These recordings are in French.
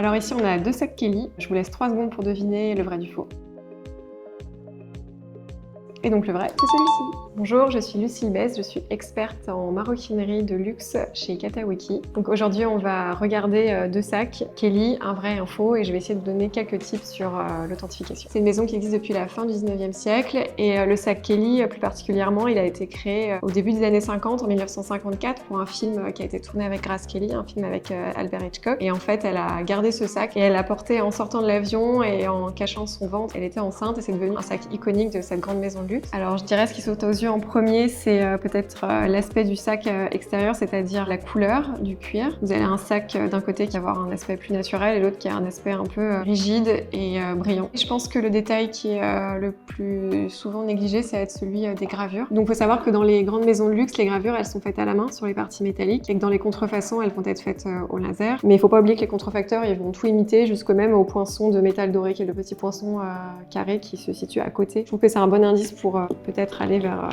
Alors ici, on a 2 sacs Kelly. Je vous laisse 3 secondes pour deviner le vrai du faux. Et donc le vrai, c'est celui-ci. Bonjour, je suis Lucille Besse, je suis experte en maroquinerie de luxe chez Katawiki. Donc aujourd'hui, on va regarder 2 sacs, Kelly, un vrai et un faux, et je vais essayer de vous donner quelques tips sur l'authentification. C'est une maison qui existe depuis la fin du 19e siècle, et le sac Kelly, plus particulièrement, il a été créé au début des années 50, en 1954, pour un film qui a été tourné avec Grace Kelly, un film avec Albert Hitchcock. Et en fait, elle a gardé ce sac et elle l'a porté en sortant de l'avion et en cachant son ventre. Elle était enceinte et c'est devenu un sac iconique de cette grande maison de luxe. Alors je dirais ce qui saute aux yeux en premier, c'est peut-être l'aspect du sac extérieur, c'est-à-dire la couleur du cuir. Vous avez un sac d'un côté qui va avoir un aspect plus naturel et l'autre qui a un aspect un peu rigide et brillant. Et je pense que le détail qui est le plus souvent négligé, ça va être celui des gravures. Donc il faut savoir que dans les grandes maisons de luxe, les gravures, elles sont faites à la main sur les parties métalliques et que dans les contrefaçons, elles vont être faites au laser. Mais il faut pas oublier que les contrefacteurs, ils vont tout imiter jusqu'au même au poinçon de métal doré, qui est le petit poinçon carré qui se situe à côté. Je trouve que c'est un bon indice pour peut-être aller vers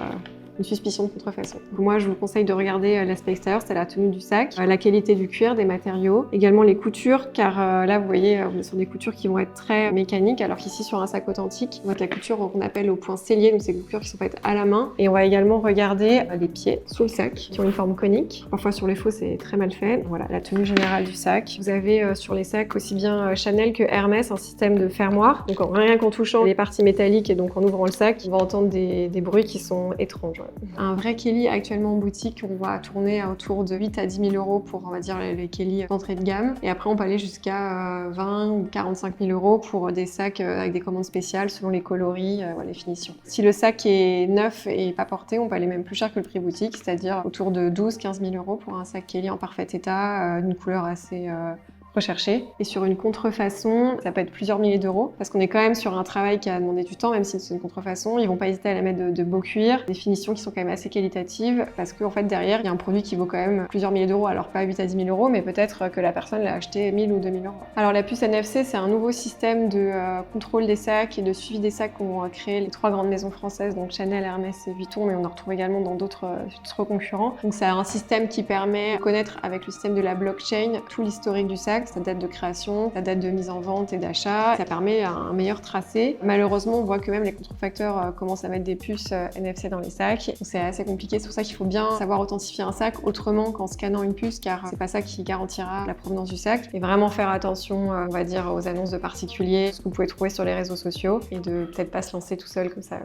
une suspicion de contrefaçon. Donc moi, je vous conseille de regarder l'aspect extérieur, c'est la tenue du sac, la qualité du cuir, des matériaux, également les coutures, car là, vous voyez, on est sur des coutures qui vont être très mécaniques, alors qu'ici, sur un sac authentique, on va être la couture qu'on appelle au point sellier, donc c'est des coutures qui sont faites à la main. Et on va également regarder les pieds sous le sac, qui ont une forme conique. Parfois, sur les faux, c'est très mal fait. Voilà, la tenue générale du sac. Vous avez sur les sacs aussi bien Chanel que Hermès un système de fermoir. Donc rien qu'en touchant les parties métalliques et donc en ouvrant le sac, on va entendre des bruits qui sont étranges. Un vrai Kelly actuellement en boutique, on va tourner autour de 8 à 10 000 euros pour, on va dire, les Kelly d'entrée de gamme. Et après, on peut aller jusqu'à 20 ou 45 000 euros pour des sacs avec des commandes spéciales selon les coloris, les finitions. Si le sac est neuf et pas porté, on peut aller même plus cher que le prix boutique, c'est-à-dire autour de 12-15 000 euros pour un sac Kelly en parfait état, d'une couleur assez recherché. Et sur une contrefaçon, ça peut être plusieurs milliers d'euros parce qu'on est quand même sur un travail qui a demandé du temps, même si c'est une contrefaçon. Ils vont pas hésiter à la mettre de beau cuir, des finitions qui sont quand même assez qualitatives parce qu'en fait derrière il y a un produit qui vaut quand même plusieurs milliers d'euros, alors pas 8 à 10 000 euros, mais peut-être que la personne l'a acheté 1000 ou 2000 euros. Alors la puce NFC, c'est un nouveau système de contrôle des sacs et de suivi des sacs qu'ont créé les 3 grandes maisons françaises, donc Chanel, Hermès et Vuitton, mais on en retrouve également dans d'autres concurrents. Donc c'est un système qui permet de connaître avec le système de la blockchain tout l'historique du sac, sa date de création, sa date de mise en vente et d'achat. Ça permet un meilleur tracé. Malheureusement, on voit que même les contrefacteurs commencent à mettre des puces NFC dans les sacs. Donc c'est assez compliqué. C'est pour ça qu'il faut bien savoir authentifier un sac autrement qu'en scannant une puce, car c'est pas ça qui garantira la provenance du sac. Et vraiment faire attention, on va dire, aux annonces de particuliers, ce que vous pouvez trouver sur les réseaux sociaux, et de peut-être pas se lancer tout seul comme ça.